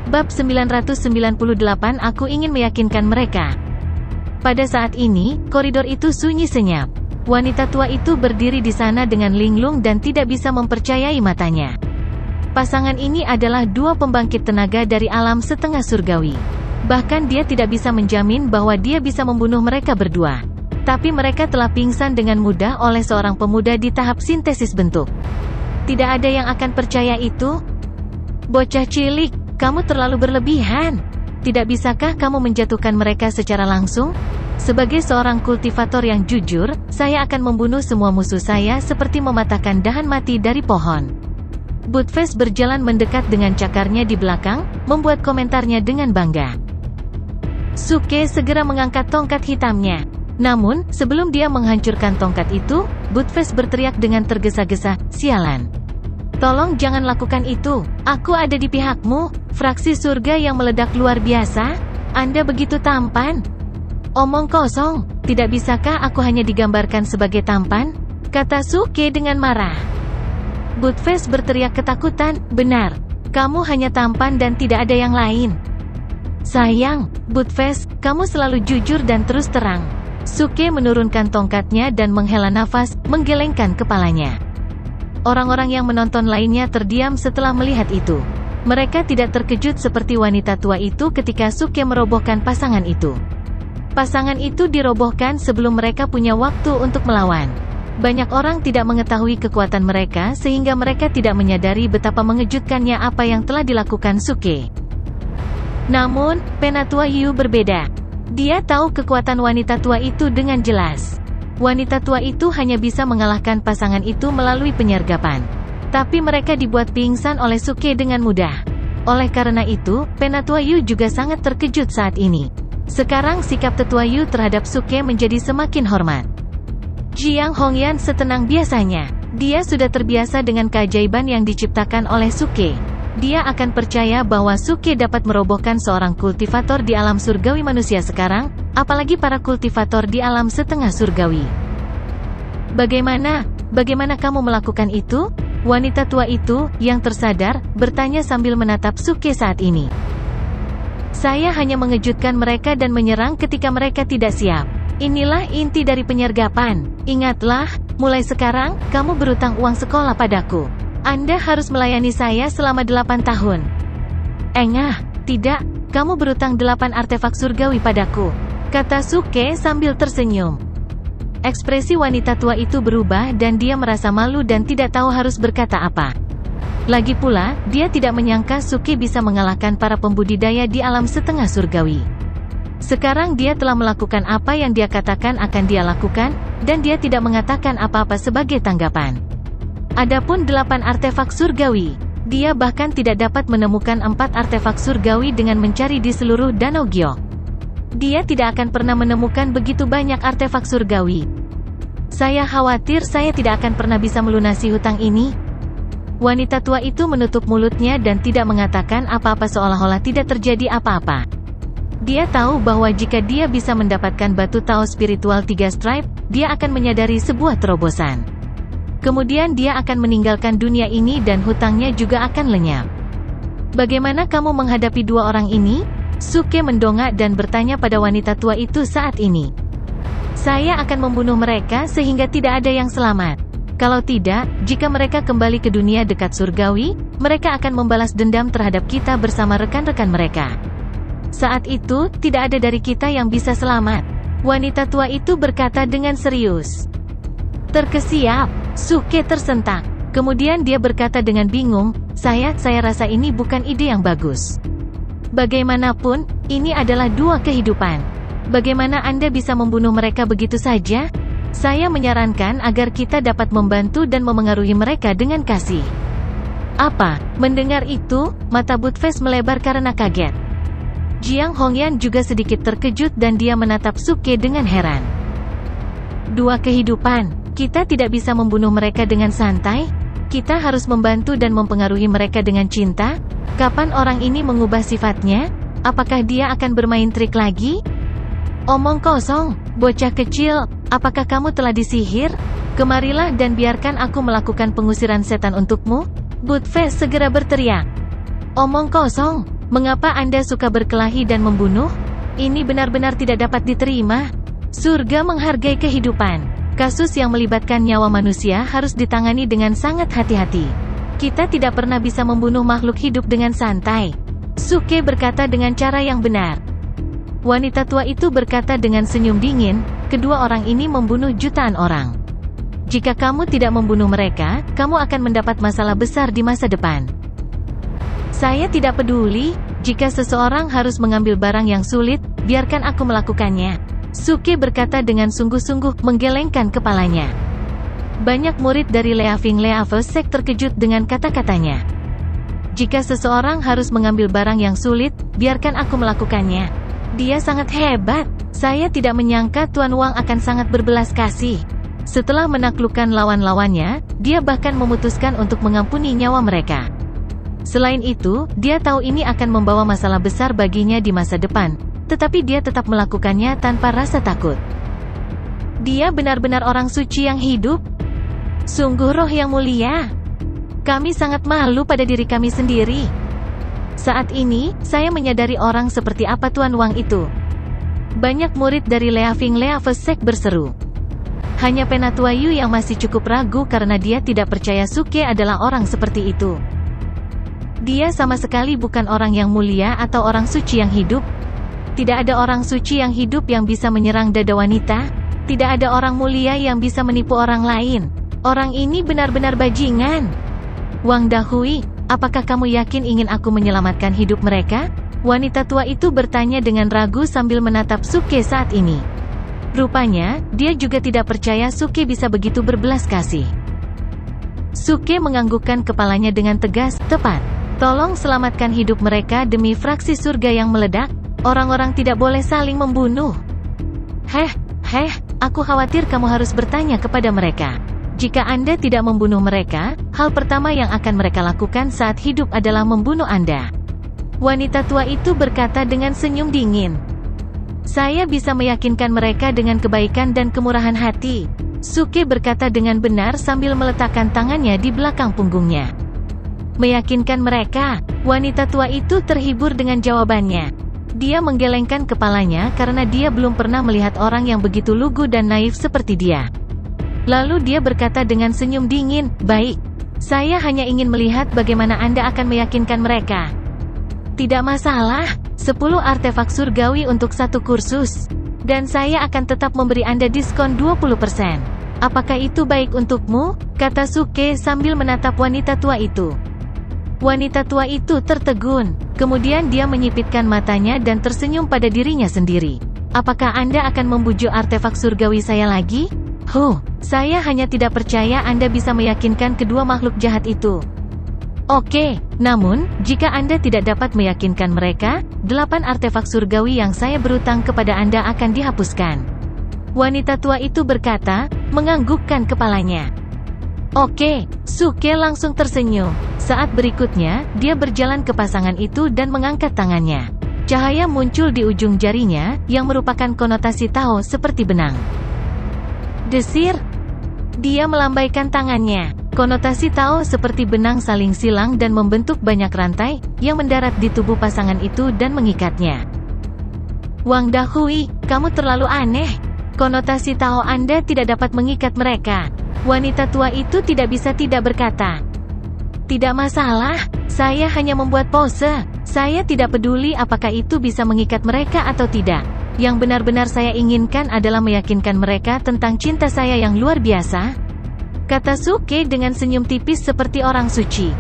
Bab 998 Aku ingin meyakinkan mereka. Pada saat ini, koridor itu sunyi senyap. Wanita tua itu berdiri di sana dengan linglung dan tidak bisa mempercayai matanya. Pasangan ini adalah dua pembangkit tenaga dari alam setengah surgawi. Bahkan dia tidak bisa menjamin bahwa dia bisa membunuh mereka berdua. Tapi mereka telah pingsan dengan mudah oleh seorang pemuda di tahap sintesis bentuk. Tidak ada yang akan percaya itu. Bocah cilik, kamu terlalu berlebihan. Tidak bisakah kamu menjatuhkan mereka secara langsung? Sebagai seorang kultivator yang jujur, saya akan membunuh semua musuh saya seperti mematahkan dahan mati dari pohon. Buttface berjalan mendekat dengan cakarnya di belakang, membuat komentarnya dengan bangga. Suke segera mengangkat tongkat hitamnya. Namun, sebelum dia menghancurkan tongkat itu, Buttface berteriak dengan tergesa-gesa, "Sialan! Tolong jangan lakukan itu, aku ada di pihakmu, fraksi surga yang meledak luar biasa, Anda begitu tampan." "Omong kosong, tidak bisakah aku hanya digambarkan sebagai tampan?" kata Suke dengan marah. Buttface berteriak ketakutan, "Benar, kamu hanya tampan dan tidak ada yang lain." "Sayang, Buttface, kamu selalu jujur dan terus terang." Suke menurunkan tongkatnya dan menghela nafas, menggelengkan kepalanya. Orang-orang yang menonton lainnya terdiam setelah melihat itu. Mereka tidak terkejut seperti wanita tua itu ketika Suke merobohkan pasangan itu. Pasangan itu dirobohkan sebelum mereka punya waktu untuk melawan. Banyak orang tidak mengetahui kekuatan mereka sehingga mereka tidak menyadari betapa mengejutkannya apa yang telah dilakukan Suke. Namun, Penatua Yu berbeda. Dia tahu kekuatan wanita tua itu dengan jelas. Wanita tua itu hanya bisa mengalahkan pasangan itu melalui penyergapan. Tapi mereka dibuat pingsan oleh Suke dengan mudah. Oleh karena itu, Penatua Yu juga sangat terkejut saat ini. Sekarang sikap Tetua Yu terhadap Suke menjadi semakin hormat. Jiang Hongyan setenang biasanya. Dia sudah terbiasa dengan keajaiban yang diciptakan oleh Suke. Dia akan percaya bahwa Suke dapat merobohkan seorang kultivator di alam surgawi manusia sekarang, apalagi para kultivator di alam setengah surgawi. Bagaimana kamu melakukan itu?" Wanita tua itu, yang tersadar, bertanya sambil menatap Suke saat ini. "Saya hanya mengejutkan mereka dan menyerang ketika mereka tidak siap. Inilah inti dari penyergapan. Ingatlah, mulai sekarang, kamu berutang uang sekolah padaku. Anda harus melayani saya selama 8 tahun. Engah, tidak, kamu berutang 8 artefak surgawi padaku," kata Suke sambil tersenyum. Ekspresi wanita tua itu berubah dan dia merasa malu dan tidak tahu harus berkata apa. Lagi pula, dia tidak menyangka Suke bisa mengalahkan para pembudidaya di alam setengah surgawi. Sekarang dia telah melakukan apa yang dia katakan akan dia lakukan, dan dia tidak mengatakan apa-apa sebagai tanggapan. Adapun 8 artefak surgawi, dia bahkan tidak dapat menemukan 4 artefak surgawi dengan mencari di seluruh Danau Giok. Dia tidak akan pernah menemukan begitu banyak artefak surgawi. "Saya khawatir saya tidak akan pernah bisa melunasi hutang ini." Wanita tua itu menutup mulutnya dan tidak mengatakan apa-apa seolah-olah tidak terjadi apa-apa. Dia tahu bahwa jika dia bisa mendapatkan batu Tao spiritual 3 stripe, dia akan menyadari sebuah terobosan. Kemudian dia akan meninggalkan dunia ini dan hutangnya juga akan lenyap. "Bagaimana kamu menghadapi dua orang ini?" Suke mendongak dan bertanya pada wanita tua itu saat ini. "Saya akan membunuh mereka sehingga tidak ada yang selamat. Kalau tidak, jika mereka kembali ke dunia dekat surgawi, mereka akan membalas dendam terhadap kita bersama rekan-rekan mereka. Saat itu, tidak ada dari kita yang bisa selamat." Wanita tua itu berkata dengan serius. Terkesiap, Suke tersentak. Kemudian dia berkata dengan bingung, saya rasa ini bukan ide yang bagus. Bagaimanapun, ini adalah dua kehidupan. Bagaimana Anda bisa membunuh mereka begitu saja? Saya menyarankan agar kita dapat membantu dan memengaruhi mereka dengan kasih." "Apa?" Mendengar itu, mata Buttface melebar karena kaget. Jiang Hongyan juga sedikit terkejut dan dia menatap Suke dengan heran. "Dua kehidupan? Kita tidak bisa membunuh mereka dengan santai? Kita harus membantu dan mempengaruhi mereka dengan cinta? Kapan orang ini mengubah sifatnya? Apakah dia akan bermain trik lagi?" "Omong kosong, bocah kecil, apakah kamu telah disihir? Kemarilah dan biarkan aku melakukan pengusiran setan untukmu." Buttface segera berteriak. "Omong kosong, Mengapa Anda suka berkelahi dan membunuh? Ini benar-benar tidak dapat diterima. Surga menghargai kehidupan. Kasus yang melibatkan nyawa manusia harus ditangani dengan sangat hati-hati. Kita tidak pernah bisa membunuh makhluk hidup dengan santai. Suke berkata dengan cara yang benar. Wanita tua itu berkata dengan senyum dingin, kedua orang ini membunuh jutaan orang. Jika kamu tidak membunuh mereka, kamu akan mendapat masalah besar di masa depan. Saya tidak peduli, jika seseorang harus mengambil barang yang sulit, biarkan aku melakukannya. Suke berkata dengan sungguh-sungguh, menggelengkan kepalanya. Banyak murid dari Leaving Leave Sect terkejut dengan kata-katanya. Jika seseorang harus mengambil barang yang sulit, biarkan aku melakukannya. Dia sangat hebat. Saya tidak menyangka Tuan Wang akan sangat berbelas kasih. Setelah menaklukkan lawan-lawannya, dia bahkan memutuskan untuk mengampuni nyawa mereka. Selain itu, dia tahu ini akan membawa masalah besar baginya di masa depan, tetapi dia tetap melakukannya tanpa rasa takut. Dia benar-benar orang suci yang hidup. Sungguh roh yang mulia. Kami sangat malu pada diri kami sendiri. Saat ini, saya menyadari orang seperti apa Tuan Wang itu. Banyak murid dari Leaving Leave Sect berseru. Hanya Penatua Yu yang masih cukup ragu karena dia tidak percaya Suke adalah orang seperti itu. Dia sama sekali bukan orang yang mulia atau orang suci yang hidup. Tidak ada orang suci yang hidup yang bisa menyerang dada wanita. Tidak ada orang mulia yang bisa menipu orang lain. Orang ini benar-benar bajingan. Wang Dahui, apakah kamu yakin ingin aku menyelamatkan hidup mereka? Wanita tua itu bertanya dengan ragu sambil menatap Suke saat ini. Rupanya, dia juga tidak percaya Suke bisa begitu berbelas kasih. Suke menganggukkan kepalanya dengan tegas, tepat. Tolong selamatkan hidup mereka demi fraksi surga yang meledak. Orang-orang tidak boleh saling membunuh. Aku khawatir kamu harus bertanya kepada mereka. Jika Anda tidak membunuh mereka, hal pertama yang akan mereka lakukan saat hidup adalah membunuh Anda. Wanita tua itu berkata dengan senyum dingin. Saya bisa meyakinkan mereka dengan kebaikan dan kemurahan hati. Suke berkata dengan benar sambil meletakkan tangannya di belakang punggungnya. Meyakinkan mereka? Wanita tua itu terhibur dengan jawabannya. Dia menggelengkan kepalanya karena dia belum pernah melihat orang yang begitu lugu dan naif seperti dia. Lalu dia berkata dengan senyum dingin, baik. Saya hanya ingin melihat bagaimana Anda akan meyakinkan mereka. Tidak masalah, 10 artefak surgawi untuk satu kursus. Dan saya akan tetap memberi Anda diskon 20%. Apakah itu baik untukmu? Kata Suke sambil menatap wanita tua itu. Wanita tua itu tertegun. Kemudian dia menyipitkan matanya dan tersenyum pada dirinya sendiri. Apakah Anda akan membujuk artefak surgawi saya lagi? Saya hanya tidak percaya Anda bisa meyakinkan kedua makhluk jahat itu. Oke, namun, jika Anda tidak dapat meyakinkan mereka, 8 artefak surgawi yang saya berutang kepada Anda akan dihapuskan. Wanita tua itu berkata, menganggukkan kepalanya. Oke, Suke langsung tersenyum. Saat berikutnya, dia berjalan ke pasangan itu dan mengangkat tangannya. Cahaya muncul di ujung jarinya, yang merupakan konotasi Tao seperti benang. Desir. Dia melambaikan tangannya. Konotasi Tao seperti benang saling silang dan membentuk banyak rantai, yang mendarat di tubuh pasangan itu dan mengikatnya. Wang Dahui, kamu terlalu aneh. Konotasi Tao Anda tidak dapat mengikat mereka. Wanita tua itu tidak bisa tidak berkata. Tidak masalah, saya hanya membuat pose. Saya tidak peduli apakah itu bisa mengikat mereka atau tidak. Yang benar-benar saya inginkan adalah meyakinkan mereka tentang cinta saya yang luar biasa. Kata Suke dengan senyum tipis seperti orang suci.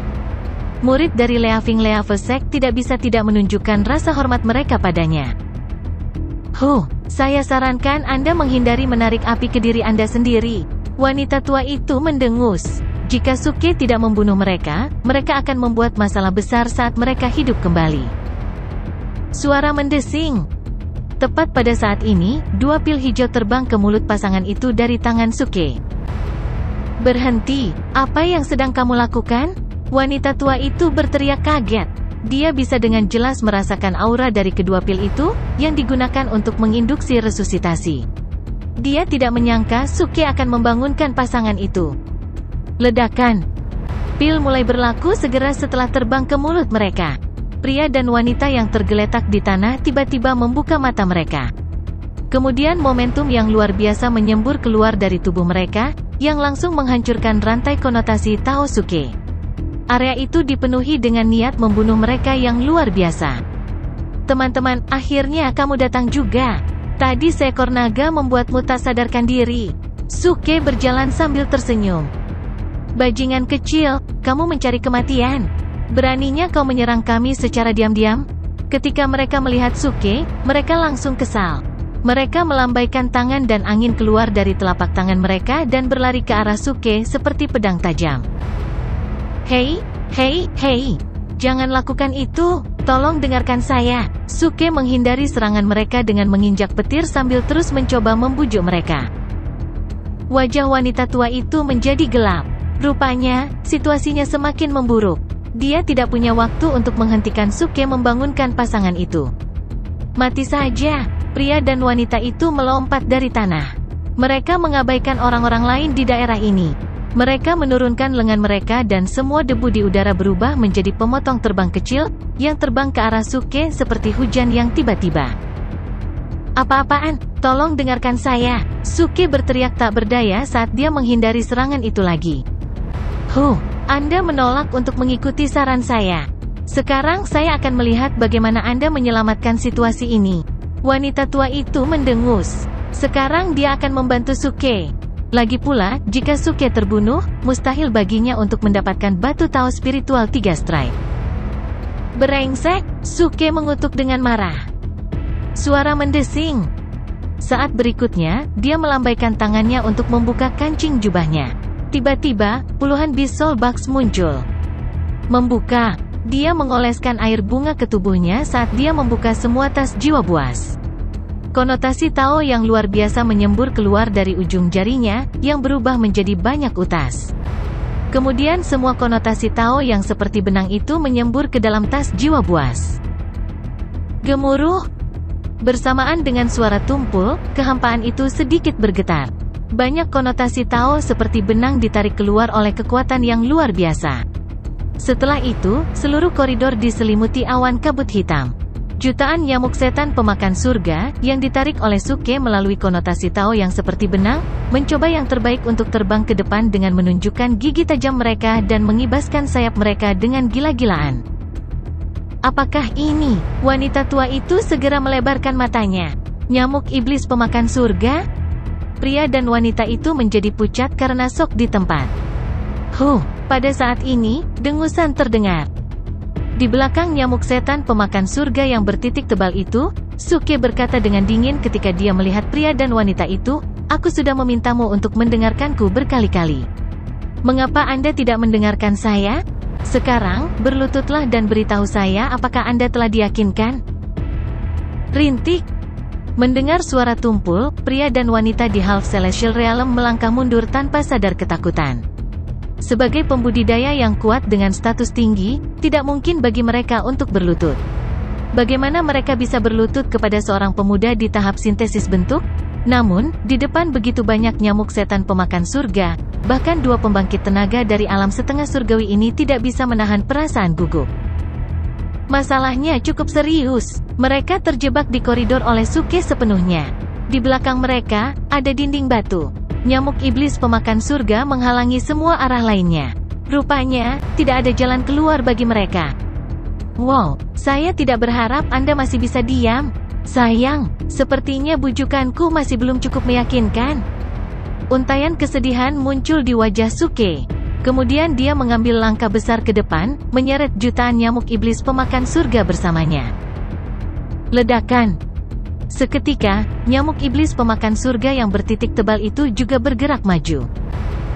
Murid dari Leaving Leave Sect tidak bisa tidak menunjukkan rasa hormat mereka padanya. Saya sarankan Anda menghindari menarik api ke diri Anda sendiri. Wanita tua itu mendengus. Jika Suke tidak membunuh mereka, mereka akan membuat masalah besar saat mereka hidup kembali. Suara mendesing. Tepat pada saat ini, 2 pil hijau terbang ke mulut pasangan itu dari tangan Suke. Berhenti, apa yang sedang kamu lakukan? Wanita tua itu berteriak kaget. Dia bisa dengan jelas merasakan aura dari kedua pil itu, yang digunakan untuk menginduksi resusitasi. Dia tidak menyangka Suke akan membangunkan pasangan itu. Ledakan. Pil mulai berlaku segera setelah terbang ke mulut mereka. Pria dan wanita yang tergeletak di tanah tiba-tiba membuka mata mereka. Kemudian momentum yang luar biasa menyembur keluar dari tubuh mereka, yang langsung menghancurkan rantai konotasi Tao Suke. Area itu dipenuhi dengan niat membunuh mereka yang luar biasa. Teman-teman, akhirnya kamu datang juga. Tadi seekor naga membuatmu tak sadarkan diri. Suke berjalan sambil tersenyum. Bajingan kecil, kamu mencari kematian. Beraninya kau menyerang kami secara diam-diam? Ketika mereka melihat Suke, mereka langsung kesal. Mereka melambaikan tangan dan angin keluar dari telapak tangan mereka dan berlari ke arah Suke seperti pedang tajam. Hei, hei, hei. Jangan lakukan itu, tolong dengarkan saya. Suke menghindari serangan mereka dengan menginjak petir sambil terus mencoba membujuk mereka. Wajah wanita tua itu menjadi gelap. Rupanya, situasinya semakin memburuk. Dia tidak punya waktu untuk menghentikan Suke membangunkan pasangan itu. Mati saja, pria dan wanita itu melompat dari tanah. Mereka mengabaikan orang-orang lain di daerah ini. Mereka menurunkan lengan mereka dan semua debu di udara berubah menjadi pemotong terbang kecil, yang terbang ke arah Suke seperti hujan yang tiba-tiba. Apa-apaan? Tolong dengarkan saya. Suke berteriak tak berdaya saat dia menghindari serangan itu lagi. Anda menolak untuk mengikuti saran saya. Sekarang saya akan melihat bagaimana Anda menyelamatkan situasi ini. Wanita tua itu mendengus. Sekarang dia akan membantu Suke. Lagi pula, jika Suke terbunuh, mustahil baginya untuk mendapatkan batu Tao spiritual 3 strike. Berengsek, Suke mengutuk dengan marah. Suara mendesing. Saat berikutnya, dia melambaikan tangannya untuk membuka kancing jubahnya. Tiba-tiba, puluhan Beast Soul Bugs muncul. Membuka. Dia mengoleskan air bunga ke tubuhnya saat dia membuka semua tas jiwa buas. Konotasi Tao yang luar biasa menyembur keluar dari ujung jarinya, yang berubah menjadi banyak utas. Kemudian semua konotasi Tao yang seperti benang itu menyembur ke dalam tas jiwa buas. Gemuruh. Bersamaan dengan suara tumpul, kehampaan itu sedikit bergetar. Banyak konotasi Tao seperti benang ditarik keluar oleh kekuatan yang luar biasa. Setelah itu, seluruh koridor diselimuti awan kabut hitam. Jutaan nyamuk setan pemakan surga, yang ditarik oleh Suke melalui konotasi Tao yang seperti benang, mencoba yang terbaik untuk terbang ke depan dengan menunjukkan gigi tajam mereka dan mengibaskan sayap mereka dengan gila-gilaan. Apakah ini? Wanita tua itu segera melebarkan matanya. Nyamuk iblis pemakan surga? Pria dan wanita itu menjadi pucat karena shock di tempat. Pada saat ini, dengusan terdengar. Di belakang nyamuk setan pemakan surga yang bertitik tebal itu, Suke berkata dengan dingin ketika dia melihat pria dan wanita itu, "Aku sudah memintamu untuk mendengarkanku berkali-kali. Mengapa Anda tidak mendengarkan saya? Sekarang, berlututlah dan beritahu saya apakah Anda telah diyakinkan?" Rintik. Mendengar suara tumpul, pria dan wanita di Half Celestial Realm melangkah mundur tanpa sadar ketakutan. Sebagai pembudidaya yang kuat dengan status tinggi, tidak mungkin bagi mereka untuk berlutut. Bagaimana mereka bisa berlutut kepada seorang pemuda di tahap sintesis bentuk? Namun, di depan begitu banyak nyamuk setan pemakan surga, bahkan 2 pembangkit tenaga dari alam setengah surgawi ini tidak bisa menahan perasaan gugup. Masalahnya cukup serius. Mereka terjebak di koridor oleh Suke sepenuhnya. Di belakang mereka, ada dinding batu. Nyamuk iblis pemakan surga menghalangi semua arah lainnya. Rupanya, tidak ada jalan keluar bagi mereka. Wow, saya tidak berharap Anda masih bisa diam. Sayang, sepertinya bujukanku masih belum cukup meyakinkan. Untaian kesedihan muncul di wajah Suke. Kemudian dia mengambil langkah besar ke depan, menyeret jutaan nyamuk iblis pemakan surga bersamanya. Ledakan. Seketika, nyamuk iblis pemakan surga yang bertitik tebal itu juga bergerak maju.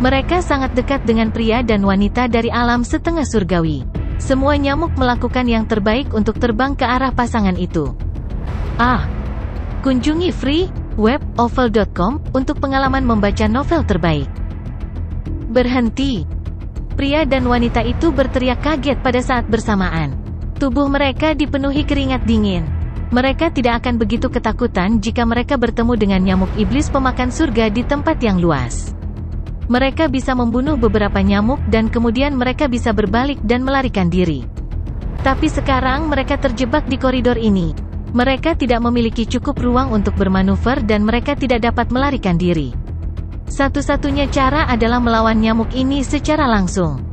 Mereka sangat dekat dengan pria dan wanita dari alam setengah surgawi. Semua nyamuk melakukan yang terbaik untuk terbang ke arah pasangan itu. Kunjungi freewebovel.com untuk pengalaman membaca novel terbaik. Berhenti. Pria dan wanita itu berteriak kaget pada saat bersamaan. Tubuh mereka dipenuhi keringat dingin. Mereka tidak akan begitu ketakutan jika mereka bertemu dengan nyamuk iblis pemakan surga di tempat yang luas. Mereka bisa membunuh beberapa nyamuk dan kemudian mereka bisa berbalik dan melarikan diri. Tapi sekarang mereka terjebak di koridor ini. Mereka tidak memiliki cukup ruang untuk bermanuver dan mereka tidak dapat melarikan diri. Satu-satunya cara adalah melawan nyamuk ini secara langsung.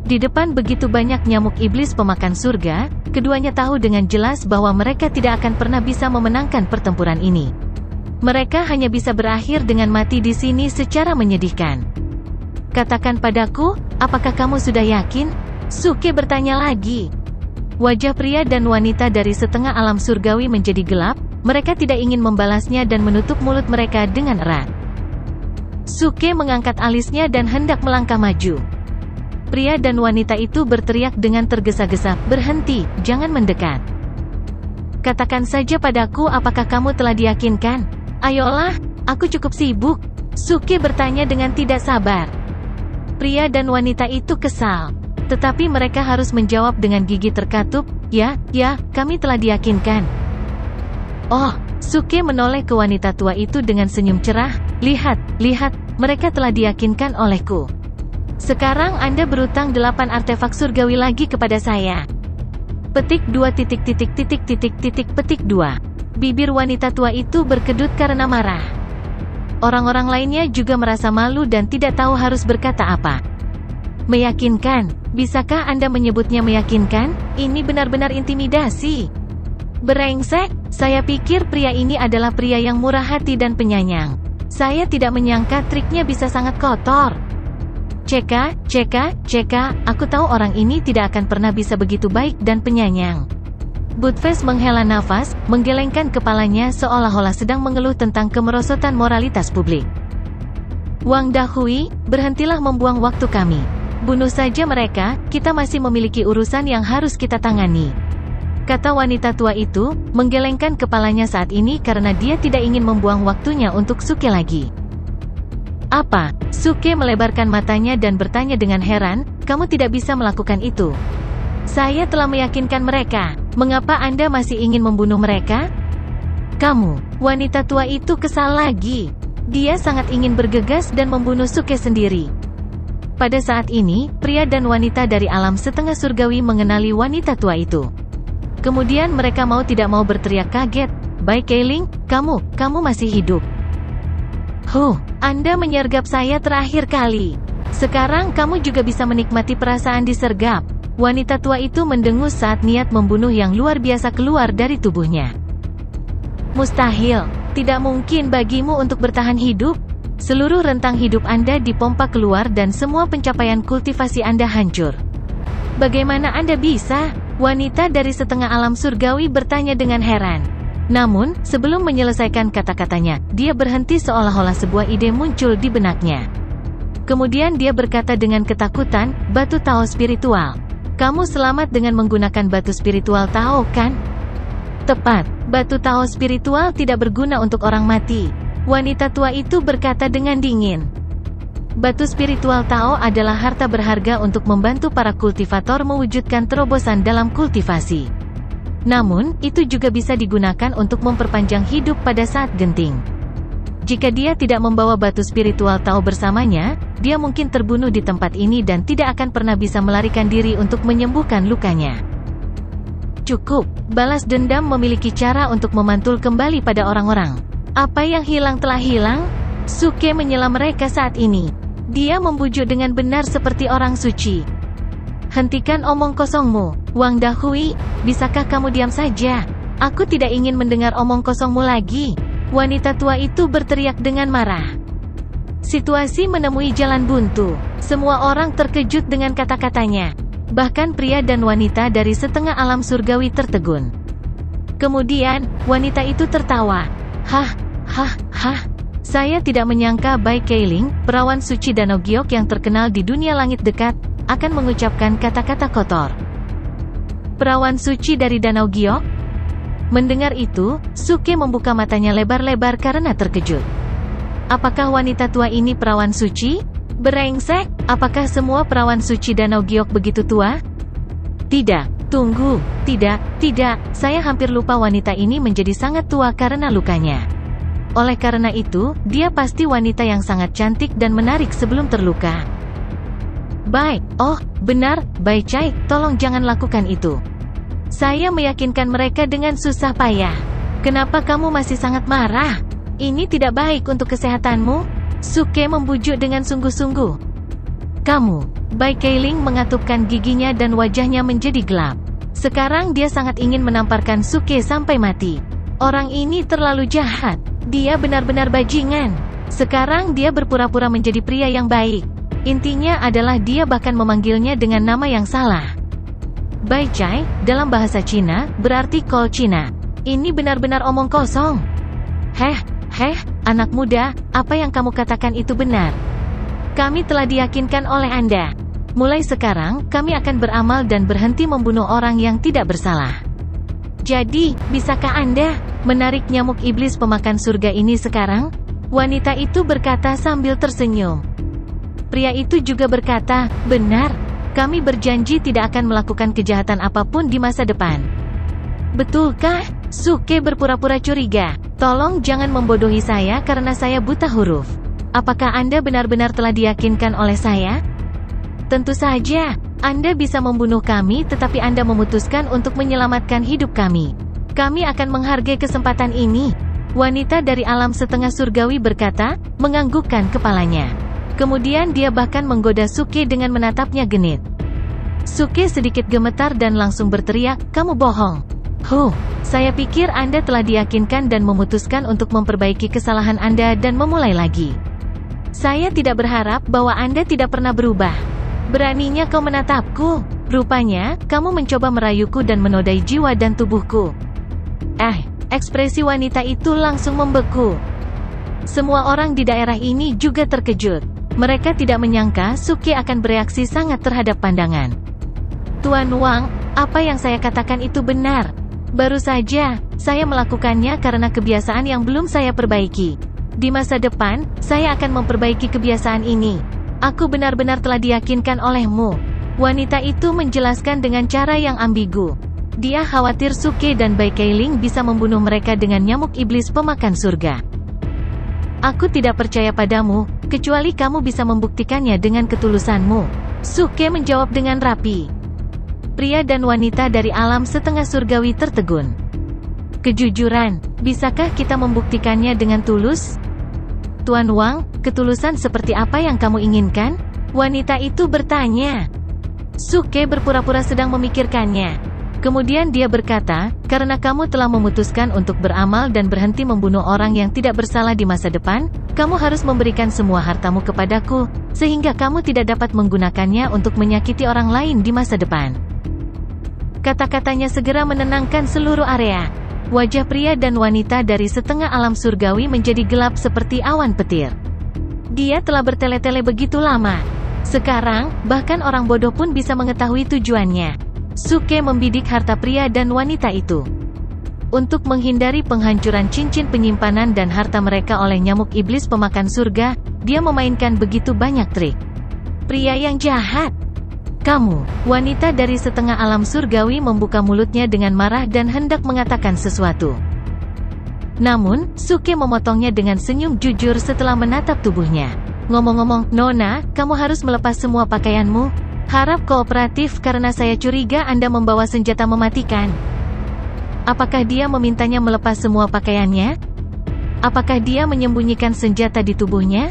Di depan begitu banyak nyamuk iblis pemakan surga, keduanya tahu dengan jelas bahwa mereka tidak akan pernah bisa memenangkan pertempuran ini. Mereka hanya bisa berakhir dengan mati di sini secara menyedihkan. Katakan padaku, apakah kamu sudah yakin? Suke bertanya lagi. Wajah pria dan wanita dari setengah alam surgawi menjadi gelap, mereka tidak ingin membalasnya dan menutup mulut mereka dengan erat. Suke mengangkat alisnya dan hendak melangkah maju. Pria dan wanita itu berteriak dengan tergesa-gesa, "Berhenti, jangan mendekat. Katakan saja padaku apakah kamu telah diyakinkan? Ayolah, aku cukup sibuk." Suke bertanya dengan tidak sabar. Pria dan wanita itu kesal. Tetapi mereka harus menjawab dengan gigi terkatup, ya, kami telah diyakinkan." Oh, Suke menoleh ke wanita tua itu dengan senyum cerah, lihat, mereka telah diyakinkan olehku. Sekarang Anda berutang 8 artefak surgawi lagi kepada saya. Petik 2 petik 2. Bibir wanita tua itu berkedut karena marah. Orang-orang lainnya juga merasa malu dan tidak tahu harus berkata apa. Meyakinkan? Bisakah Anda menyebutnya meyakinkan? Ini benar-benar intimidasi. Brengsek, saya pikir pria ini adalah pria yang murah hati dan penyayang. Saya tidak menyangka triknya bisa sangat kotor. Ceka, aku tahu orang ini tidak akan pernah bisa begitu baik dan penyayang. Buttface menghela nafas, menggelengkan kepalanya seolah-olah sedang mengeluh tentang kemerosotan moralitas publik. Wang Dahui, berhentilah membuang waktu kami. Bunuh saja mereka, kita masih memiliki urusan yang harus kita tangani. Kata wanita tua itu, menggelengkan kepalanya saat ini karena dia tidak ingin membuang waktunya untuk Suke lagi. Apa? Suke melebarkan matanya dan bertanya dengan heran, kamu tidak bisa melakukan itu. Saya telah meyakinkan mereka, mengapa Anda masih ingin membunuh mereka? Kamu, wanita tua itu kesal lagi. Dia sangat ingin bergegas dan membunuh Suke sendiri. Pada saat ini, pria dan wanita dari alam setengah surgawi mengenali wanita tua itu. Kemudian mereka mau tidak mau berteriak kaget, "Bai Keiling, kamu masih hidup." Anda menyergap saya terakhir kali. Sekarang kamu juga bisa menikmati perasaan disergap. Wanita tua itu mendengus saat niat membunuh yang luar biasa keluar dari tubuhnya. Mustahil, tidak mungkin bagimu untuk bertahan hidup. Seluruh rentang hidup Anda dipompa keluar dan semua pencapaian kultivasi Anda hancur. Bagaimana Anda bisa? Wanita dari setengah alam surgawi bertanya dengan heran. Namun, sebelum menyelesaikan kata-katanya, dia berhenti seolah-olah sebuah ide muncul di benaknya. Kemudian dia berkata dengan ketakutan, "Batu Tao spiritual. Kamu selamat dengan menggunakan batu spiritual Tao, kan?" Tepat, batu Tao spiritual tidak berguna untuk orang mati. Wanita tua itu berkata dengan dingin. Batu spiritual Tao adalah harta berharga untuk membantu para kultivator mewujudkan terobosan dalam kultivasi. Namun, itu juga bisa digunakan untuk memperpanjang hidup pada saat genting. Jika dia tidak membawa batu spiritual Tao bersamanya, dia mungkin terbunuh di tempat ini dan tidak akan pernah bisa melarikan diri untuk menyembuhkan lukanya. Cukup, balas dendam memiliki cara untuk memantul kembali pada orang-orang. Apa yang hilang telah hilang? Suke menyela mereka saat ini. Dia membujuk dengan benar seperti orang suci. Hentikan omong kosongmu, Wang Dahui, bisakah kamu diam saja? Aku tidak ingin mendengar omong kosongmu lagi. Wanita tua itu berteriak dengan marah. Situasi menemui jalan buntu. Semua orang terkejut dengan kata-katanya. Bahkan pria dan wanita dari setengah alam surgawi tertegun. Kemudian, wanita itu tertawa. Hah, saya tidak menyangka Bai Keiling, perawan suci Danau Giok yang terkenal di dunia langit dekat, akan mengucapkan kata-kata kotor. Perawan suci dari Danau Giok? Mendengar itu, Suke membuka matanya lebar-lebar karena terkejut. Apakah wanita tua ini perawan suci? Brengsek, apakah semua perawan suci Danau Giok begitu tua? Tidak, tunggu, tidak, saya hampir lupa wanita ini menjadi sangat tua karena lukanya. Oleh karena itu, dia pasti wanita yang sangat cantik dan menarik sebelum terluka. Baik, oh, benar, Bai Chai, tolong jangan lakukan itu. Saya meyakinkan mereka dengan susah payah. Kenapa kamu masih sangat marah? Ini tidak baik untuk kesehatanmu. Suke membujuk dengan sungguh-sungguh. Kamu, Bai Keiling mengatupkan giginya dan wajahnya menjadi gelap. Sekarang dia sangat ingin menamparkan Suke sampai mati. Orang ini terlalu jahat. Dia benar-benar bajingan. Sekarang dia berpura-pura menjadi pria yang baik. Intinya adalah dia bahkan memanggilnya dengan nama yang salah. Bai Chai, dalam bahasa Cina, berarti kol Cina. Ini benar-benar omong kosong. Anak muda, apa yang kamu katakan itu benar. Kami telah diyakinkan oleh Anda. Mulai sekarang, kami akan beramal dan berhenti membunuh orang yang tidak bersalah. Jadi, bisakah Anda menarik nyamuk iblis pemakan surga ini sekarang? Wanita itu berkata sambil tersenyum. Pria itu juga berkata, benar, kami berjanji tidak akan melakukan kejahatan apapun di masa depan. Betulkah? Suke berpura-pura curiga. Tolong jangan membodohi saya karena saya buta huruf. Apakah Anda benar-benar telah diyakinkan oleh saya? Tentu saja, Anda bisa membunuh kami tetapi Anda memutuskan untuk menyelamatkan hidup kami. Kami akan menghargai kesempatan ini. Wanita dari alam setengah surgawi berkata, menganggukkan kepalanya. Kemudian dia bahkan menggoda Suke dengan menatapnya genit. Suke sedikit gemetar dan langsung berteriak, kamu bohong. Saya pikir Anda telah diyakinkan dan memutuskan untuk memperbaiki kesalahan Anda dan memulai lagi. Saya tidak berharap bahwa Anda tidak pernah berubah. Beraninya kau menatapku. Rupanya, kamu mencoba merayuku dan menodai jiwa dan tubuhku. Ekspresi wanita itu langsung membeku. Semua orang di daerah ini juga terkejut. Mereka tidak menyangka Suke akan bereaksi sangat terhadap pandangan. Tuan Wang, apa yang saya katakan itu benar. Baru saja, saya melakukannya karena kebiasaan yang belum saya perbaiki. Di masa depan, saya akan memperbaiki kebiasaan ini. Aku benar-benar telah diyakinkan olehmu. Wanita itu menjelaskan dengan cara yang ambigu. Dia khawatir Suke dan Bai Keiling bisa membunuh mereka dengan nyamuk iblis pemakan surga. Aku tidak percaya padamu, kecuali kamu bisa membuktikannya dengan ketulusanmu. Suke menjawab dengan rapi. Pria dan wanita dari alam setengah surgawi tertegun. Kejujuran, bisakah kita membuktikannya dengan tulus? Tuan Wang, ketulusan seperti apa yang kamu inginkan? Wanita itu bertanya. Suke berpura-pura sedang memikirkannya. Kemudian dia berkata, karena kamu telah memutuskan untuk beramal dan berhenti membunuh orang yang tidak bersalah di masa depan, kamu harus memberikan semua hartamu kepadaku, sehingga kamu tidak dapat menggunakannya untuk menyakiti orang lain di masa depan. Kata-katanya segera menenangkan seluruh area. Wajah pria dan wanita dari setengah alam surgawi menjadi gelap seperti awan petir. Dia telah bertele-tele begitu lama. Sekarang, bahkan orang bodoh pun bisa mengetahui tujuannya. Suke membidik harta pria dan wanita itu. Untuk menghindari penghancuran cincin penyimpanan dan harta mereka oleh nyamuk iblis pemakan surga, dia memainkan begitu banyak trik. Pria yang jahat. Kamu, wanita dari setengah alam surgawi membuka mulutnya dengan marah dan hendak mengatakan sesuatu. Namun, Suke memotongnya dengan senyum jujur setelah menatap tubuhnya. Ngomong-ngomong, Nona, kamu harus melepas semua pakaianmu. Harap kooperatif karena saya curiga Anda membawa senjata mematikan. Apakah dia memintanya melepas semua pakaiannya? Apakah dia menyembunyikan senjata di tubuhnya?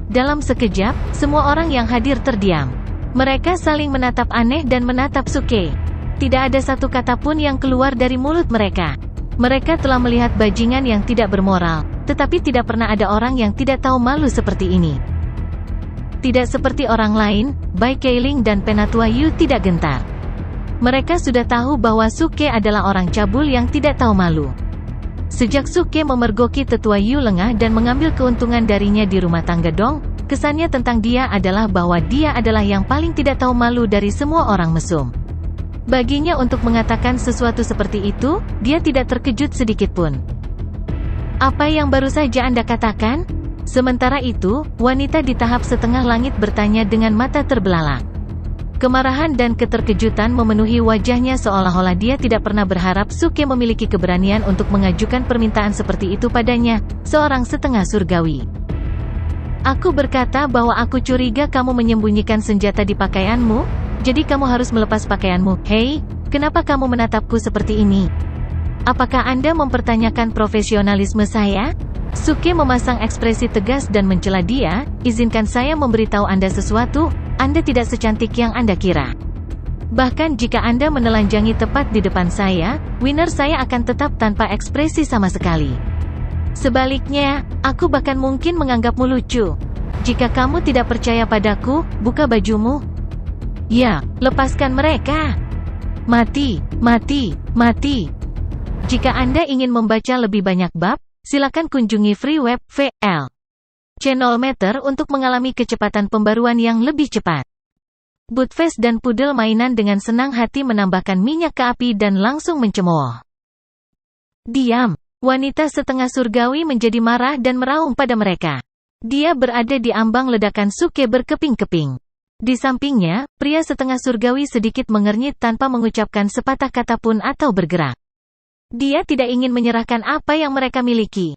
Dalam sekejap, semua orang yang hadir terdiam. Mereka saling menatap aneh dan menatap Suke. Tidak ada satu kata pun yang keluar dari mulut mereka. Mereka telah melihat bajingan yang tidak bermoral, tetapi tidak pernah ada orang yang tidak tahu malu seperti ini. Tidak seperti orang lain, Bai Keiling dan Penatua Yu tidak gentar. Mereka sudah tahu bahwa Suke adalah orang cabul yang tidak tahu malu. Sejak Suke memergoki Tetua Yu lengah dan mengambil keuntungan darinya di rumah tangga Dong, kesannya tentang dia adalah bahwa dia adalah yang paling tidak tahu malu dari semua orang mesum. Baginya untuk mengatakan sesuatu seperti itu, dia tidak terkejut sedikitpun. Apa yang baru saja Anda katakan? Sementara itu, wanita di tahap setengah langit bertanya dengan mata terbelalak. Kemarahan dan keterkejutan memenuhi wajahnya seolah-olah dia tidak pernah berharap Suke memiliki keberanian untuk mengajukan permintaan seperti itu padanya, seorang setengah surgawi. Aku berkata bahwa aku curiga kamu menyembunyikan senjata di pakaianmu, jadi kamu harus melepas pakaianmu. Hei, Kenapa kamu menatapku seperti ini? Apakah Anda mempertanyakan profesionalisme saya? Suke memasang ekspresi tegas dan mencela dia. Izinkan saya memberitahu Anda sesuatu, Anda tidak secantik yang Anda kira. Bahkan jika Anda menelanjangi tepat di depan saya, winner saya akan tetap tanpa ekspresi sama sekali. Sebaliknya, aku bahkan mungkin menganggapmu lucu. Jika kamu tidak percaya padaku, buka bajumu. Ya, lepaskan mereka. Mati, mati, mati. Jika Anda ingin membaca lebih banyak bab, silakan kunjungi free web VL Channel Meter untuk mengalami kecepatan pembaruan yang lebih cepat. Budfest dan Pudel mainan dengan senang hati menambahkan minyak ke api dan langsung mencemooh. Diam. Wanita setengah surgawi menjadi marah dan meraung pada mereka. Dia berada di ambang ledakan Suke berkeping-keping. Di sampingnya, pria setengah surgawi sedikit mengernyit tanpa mengucapkan sepatah kata pun atau bergerak. Dia tidak ingin menyerahkan apa yang mereka miliki.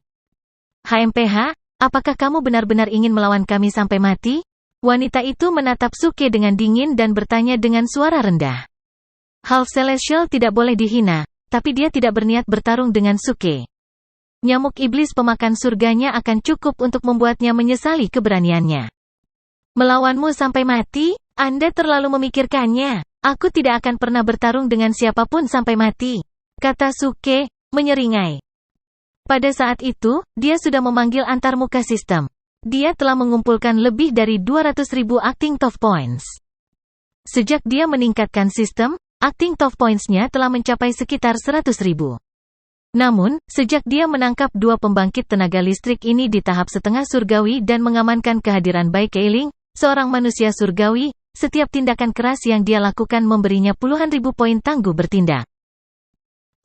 HMPH, apakah kamu benar-benar ingin melawan kami sampai mati? Wanita itu menatap Suke dengan dingin dan bertanya dengan suara rendah. Half Celestial tidak boleh dihina, tapi dia tidak berniat bertarung dengan Suke. Nyamuk iblis pemakan surganya akan cukup untuk membuatnya menyesali keberaniannya. Melawanmu sampai mati? Anda terlalu memikirkannya. Aku tidak akan pernah bertarung dengan siapapun sampai mati, kata Suke, menyeringai. Pada saat itu, dia sudah memanggil antarmuka sistem. Dia telah mengumpulkan lebih dari 200.000 acting tough points. Sejak dia meningkatkan sistem, acting tough points-nya telah mencapai sekitar 100.000. Namun, sejak dia menangkap dua pembangkit tenaga listrik ini di tahap setengah surgawi dan mengamankan kehadiran Bai Keiling, seorang manusia surgawi, setiap tindakan keras yang dia lakukan memberinya puluhan ribu poin tangguh bertindak.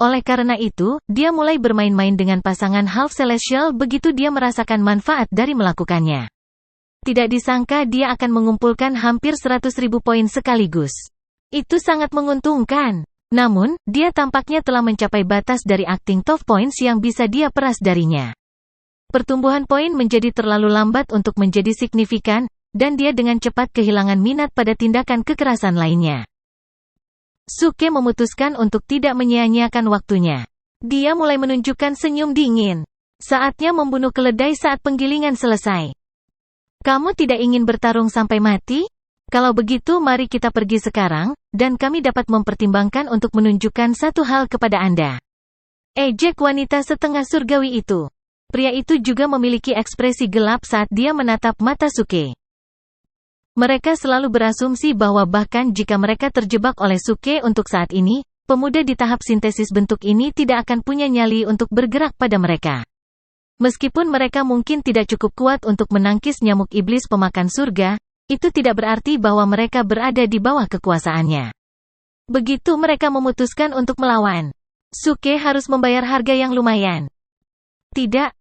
Oleh karena itu, dia mulai bermain-main dengan pasangan Half Celestial begitu dia merasakan manfaat dari melakukannya. Tidak disangka dia akan mengumpulkan hampir 100.000 poin sekaligus. Itu sangat menguntungkan. Namun, dia tampaknya telah mencapai batas dari acting tough points yang bisa dia peras darinya. Pertumbuhan poin menjadi terlalu lambat untuk menjadi signifikan, dan dia dengan cepat kehilangan minat pada tindakan kekerasan lainnya. Suke memutuskan untuk tidak menyia-nyiakan waktunya. Dia mulai menunjukkan senyum dingin. Saatnya membunuh keledai saat penggilingan selesai. Kamu tidak ingin bertarung sampai mati? Kalau begitu mari kita pergi sekarang, dan kami dapat mempertimbangkan untuk menunjukkan satu hal kepada Anda. Ejek wanita setengah surgawi itu. Pria itu juga memiliki ekspresi gelap saat dia menatap mata Suke. Mereka selalu berasumsi bahwa bahkan jika mereka terjebak oleh Suke untuk saat ini, pemuda di tahap sintesis bentuk ini tidak akan punya nyali untuk bergerak pada mereka. Meskipun mereka mungkin tidak cukup kuat untuk menangkis nyamuk iblis pemakan surga, itu tidak berarti bahwa mereka berada di bawah kekuasaannya. Begitu mereka memutuskan untuk melawan, Suke harus membayar harga yang lumayan. Tidak,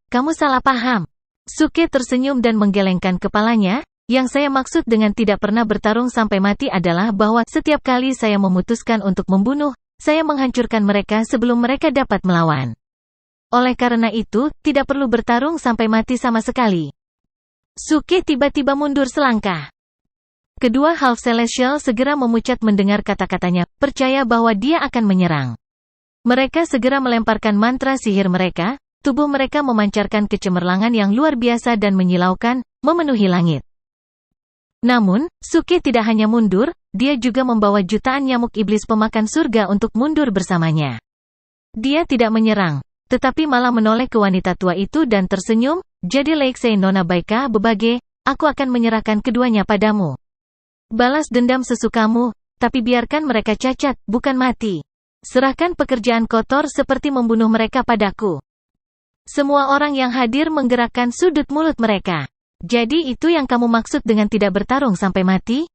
kamu salah paham. Suke tersenyum dan menggelengkan kepalanya. Yang saya maksud dengan tidak pernah bertarung sampai mati adalah bahwa setiap kali saya memutuskan untuk membunuh, saya menghancurkan mereka sebelum mereka dapat melawan. Oleh karena itu, tidak perlu bertarung sampai mati sama sekali. Suke tiba-tiba mundur selangkah. Kedua Half Celestial segera memucat mendengar kata-katanya, percaya bahwa dia akan menyerang. Mereka segera melemparkan mantra sihir mereka, tubuh mereka memancarkan kecemerlangan yang luar biasa dan menyilaukan, memenuhi langit. Namun, Suke tidak hanya mundur, dia juga membawa jutaan nyamuk iblis pemakan surga untuk mundur bersamanya. Dia tidak menyerang, tetapi malah menoleh ke wanita tua itu dan tersenyum, jadi Leixi Nona Baika Bebage, aku akan menyerahkan keduanya padamu. Balas dendam sesukamu, tapi biarkan mereka cacat, bukan mati. Serahkan pekerjaan kotor seperti membunuh mereka padaku. Semua orang yang hadir menggerakkan sudut mulut mereka. Jadi itu yang kamu maksud dengan tidak bertarung sampai mati?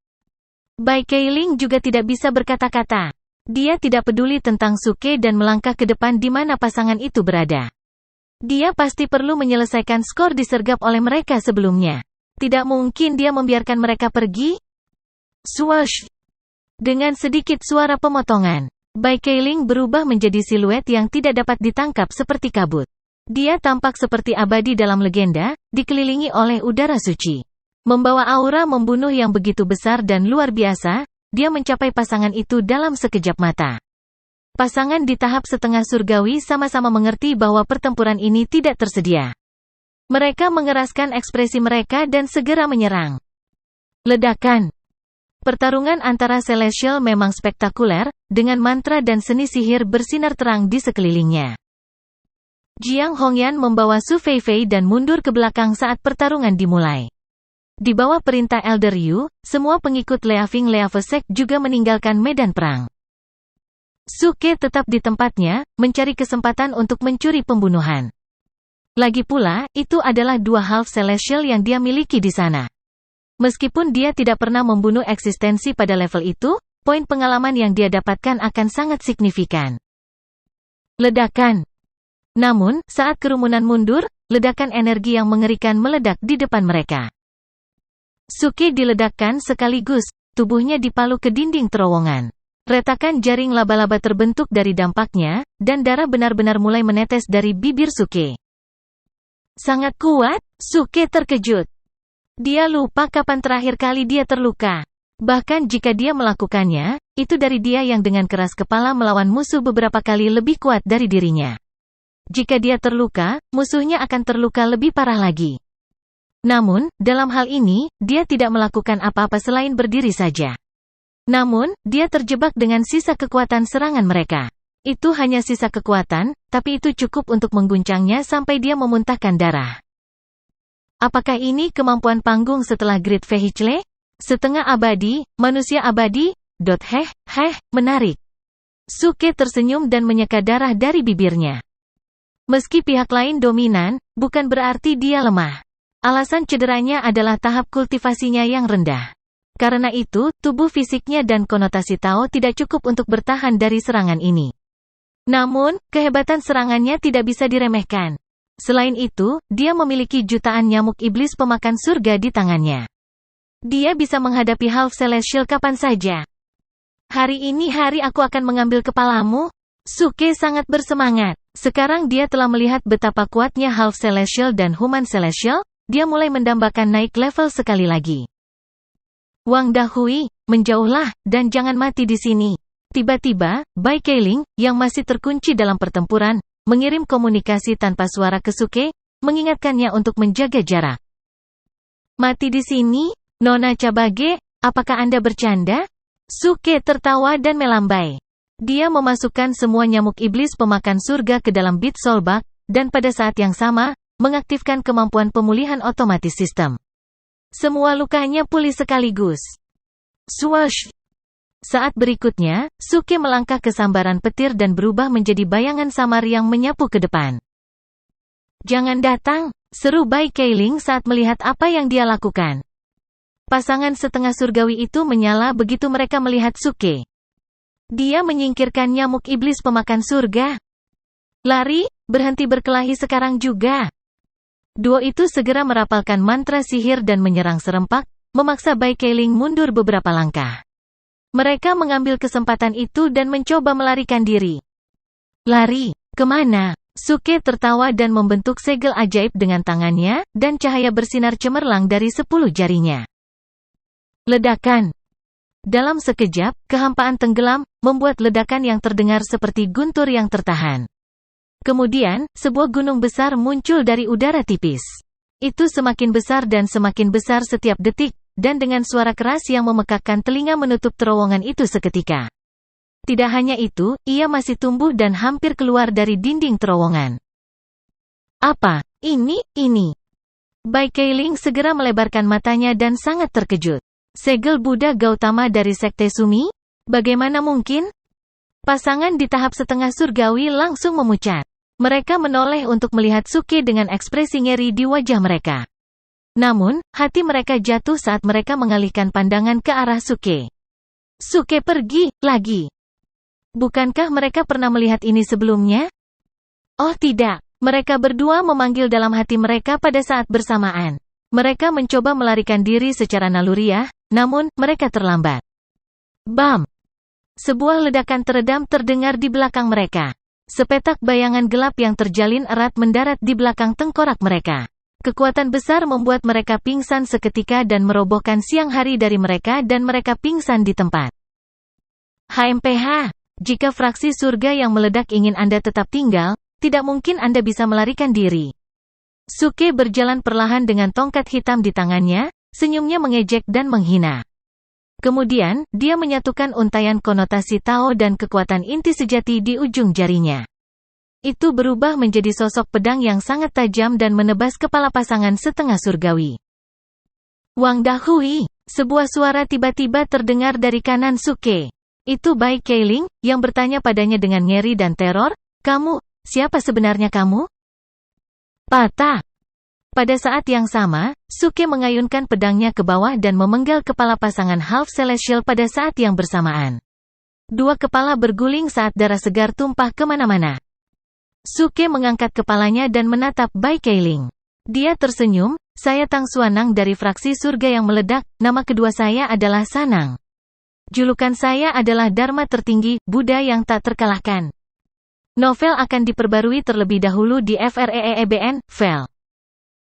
Bai Keiling juga tidak bisa berkata-kata. Dia tidak peduli tentang Suke dan melangkah ke depan di mana pasangan itu berada. Dia pasti perlu menyelesaikan skor disergap oleh mereka sebelumnya. Tidak mungkin dia membiarkan mereka pergi. Swoosh! Dengan sedikit suara pemotongan, Bai Keiling berubah menjadi siluet yang tidak dapat ditangkap seperti kabut. Dia tampak seperti abadi dalam legenda, dikelilingi oleh udara suci. Membawa aura membunuh yang begitu besar dan luar biasa, dia mencapai pasangan itu dalam sekejap mata. Pasangan di tahap setengah surgawi sama-sama mengerti bahwa pertempuran ini tidak tersedia. Mereka mengeraskan ekspresi mereka dan segera menyerang. Ledakan. Pertarungan antara Celestial memang spektakuler, dengan mantra dan seni sihir bersinar terang di sekelilingnya. Jiang Hongyan membawa Su Feifei dan mundur ke belakang saat pertarungan dimulai. Di bawah perintah Elder Yu, semua pengikut Leafing Leafesek juga meninggalkan medan perang. Su Ke tetap di tempatnya, mencari kesempatan untuk mencuri pembunuhan. Lagi pula, itu adalah dua half Celestial yang dia miliki di sana. Meskipun dia tidak pernah membunuh eksistensi pada level itu, poin pengalaman yang dia dapatkan akan sangat signifikan. Ledakan. Namun, saat kerumunan mundur, ledakan energi yang mengerikan meledak di depan mereka. Su Ke diledakkan sekaligus, tubuhnya dipalu ke dinding terowongan. Retakan jaring laba-laba terbentuk dari dampaknya, dan darah benar-benar mulai menetes dari bibir Su Ke. Sangat kuat, Su Ke terkejut. Dia lupa kapan terakhir kali dia terluka. Bahkan jika dia melakukannya, itu dari dia yang dengan keras kepala melawan musuh beberapa kali lebih kuat dari dirinya. Jika dia terluka, musuhnya akan terluka lebih parah lagi. Namun, dalam hal ini, dia tidak melakukan apa-apa selain berdiri saja. Namun, dia terjebak dengan sisa kekuatan serangan mereka. Itu hanya sisa kekuatan, tapi itu cukup untuk mengguncangnya sampai dia memuntahkan darah. Apakah ini kemampuan panggung setelah Great Vehicle? Setengah abadi, manusia abadi? Menarik. Su Ke tersenyum dan menyeka darah dari bibirnya. Meski pihak lain dominan, bukan berarti dia lemah. Alasan cederanya adalah tahap kultivasinya yang rendah. Karena itu, tubuh fisiknya dan konotasi Tao tidak cukup untuk bertahan dari serangan ini. Namun, kehebatan serangannya tidak bisa diremehkan. Selain itu, dia memiliki jutaan nyamuk iblis pemakan surga di tangannya. Dia bisa menghadapi half celestial kapan saja. Hari ini aku akan mengambil kepalamu. Su Ke sangat bersemangat. Sekarang dia telah melihat betapa kuatnya half celestial dan human celestial, dia mulai mendambakan naik level sekali lagi. Wang Dahui, menjauhlah, dan jangan mati di sini. Tiba-tiba, Bai Keiling, yang masih terkunci dalam pertempuran, mengirim komunikasi tanpa suara ke Su Ke, mengingatkannya untuk menjaga jarak. Mati di sini? Nona Cabage, apakah Anda bercanda? Su Ke tertawa dan melambai. Dia memasukkan semua nyamuk iblis pemakan surga ke dalam Beat Soul Bag, dan pada saat yang sama, mengaktifkan kemampuan pemulihan otomatis sistem. Semua lukanya pulih sekaligus. Swoosh! Saat berikutnya, Su Ke melangkah ke sambaran petir dan berubah menjadi bayangan samar yang menyapu ke depan. Jangan datang, seru Bai Keiling saat melihat apa yang dia lakukan. Pasangan setengah surgawi itu menyala begitu mereka melihat Su Ke. Dia menyingkirkan nyamuk iblis pemakan surga. Lari, berhenti berkelahi sekarang juga. Duo itu segera merapalkan mantra sihir dan menyerang serempak, memaksa Bai Keiling mundur beberapa langkah. Mereka mengambil kesempatan itu dan mencoba melarikan diri. Lari, kemana? Su Ke tertawa dan membentuk segel ajaib dengan tangannya, dan cahaya bersinar cemerlang dari 10 jarinya. Ledakan. Dalam sekejap, kehampaan tenggelam, membuat ledakan yang terdengar seperti guntur yang tertahan. Kemudian, sebuah gunung besar muncul dari udara tipis. Itu semakin besar dan semakin besar setiap detik, dan dengan suara keras yang memekakkan telinga menutup terowongan itu seketika. Tidak hanya itu, ia masih tumbuh dan hampir keluar dari dinding terowongan. Apa? Ini. Bai Keiling segera melebarkan matanya dan sangat terkejut. Segel Buddha Gautama dari Sekte Sumi? Bagaimana mungkin? Pasangan di tahap setengah surgawi langsung memucat. Mereka menoleh untuk melihat Su Ke dengan ekspresi ngeri di wajah mereka. Namun, hati mereka jatuh saat mereka mengalihkan pandangan ke arah Su Ke. Su Ke pergi, lagi. Bukankah mereka pernah melihat ini sebelumnya? Oh tidak, mereka berdua memanggil dalam hati mereka pada saat bersamaan. Mereka mencoba melarikan diri secara naluriah, namun, mereka terlambat. Bam! Sebuah ledakan teredam terdengar di belakang mereka. Sepetak bayangan gelap yang terjalin erat mendarat di belakang tengkorak mereka. Kekuatan besar membuat mereka pingsan seketika dan merobohkan siang hari dari mereka dan mereka pingsan di tempat. HMPH. Jika fraksi surga yang meledak ingin Anda tetap tinggal, tidak mungkin Anda bisa melarikan diri. Suke berjalan perlahan dengan tongkat hitam di tangannya, senyumnya mengejek dan menghina. Kemudian, dia menyatukan untaian konotasi Tao dan kekuatan inti sejati di ujung jarinya. Itu berubah menjadi sosok pedang yang sangat tajam dan menebas kepala pasangan setengah surgawi. Wang Dahui, sebuah suara tiba-tiba terdengar dari kanan Suke. Itu Bai Keiling, yang bertanya padanya dengan ngeri dan teror, "Kamu, siapa sebenarnya kamu?" Patah. Pada saat yang sama, Suke mengayunkan pedangnya ke bawah dan memenggal kepala pasangan Half Celestial pada saat yang bersamaan. Dua kepala berguling saat darah segar tumpah kemana-mana. Suke mengangkat kepalanya dan menatap Bai Keiling. Dia tersenyum, "Saya Tang Xuanang dari fraksi surga yang meledak, nama kedua saya adalah Sanang. Julukan saya adalah Dharma tertinggi, Buddha yang tak terkalahkan." Novel akan diperbarui terlebih dahulu di FREEBN, Vel.